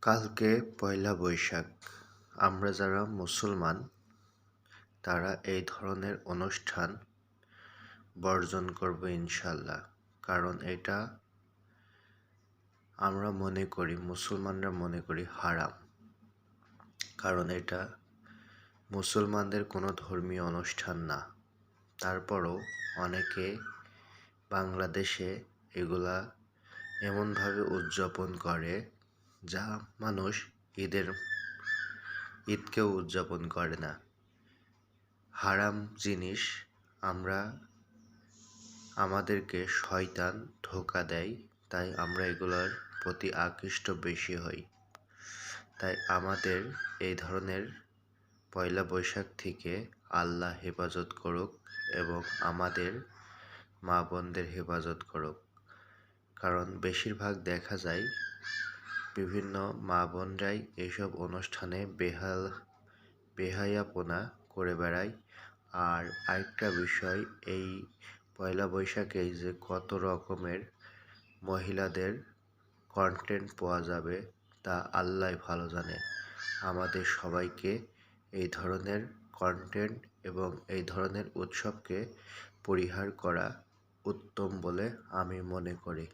কালকে পয়লা বৈশাখ। আমরা যারা মুসলমান তারা এই ধরনের অনুষ্ঠান বর্জন করব ইনশাল্লাহ। কারণ এটা আমরা মনে করি, মুসলমানরা মনে করি হারাম। কারণ এটা মুসলমানদের কোনো ধর্মীয় অনুষ্ঠান না। তারপরও অনেকে বাংলাদেশে এগুলা এমনভাবে উদযাপন করে যা মানুষ ঈদকেও উদযাপন করে না। হারাম জিনিস আমাদেরকে শয়তান ধোঁকা দেয়, তাই আমরা এগুলোর প্রতি আকৃষ্ট বেশি হই। তাই আমাদের এই ধরনের পয়লা বৈশাখ থেকে আল্লাহ হেফাজত করুক এবং আমাদের মা বোনদের হেফাজত করুক। কারণ বেশিরভাগ দেখা যায় বিভিন্ন মা বোনরাই এইসব অনুষ্ঠানে বেহায়াপনা করে বেড়ায়। আর আরেকটা বিষয়, এই পয়লা বৈশাখেই যে কত রকমের মহিলাদের কন্টেন্ট পাওয়া যাবে তা আল্লাহ ভালো জানে। আমাদের সবাইকে এই ধরনের কন্টেন্ট এবং এই ধরনের উৎসবকে পরিহার করা উত্তম বলে আমি মনে করি।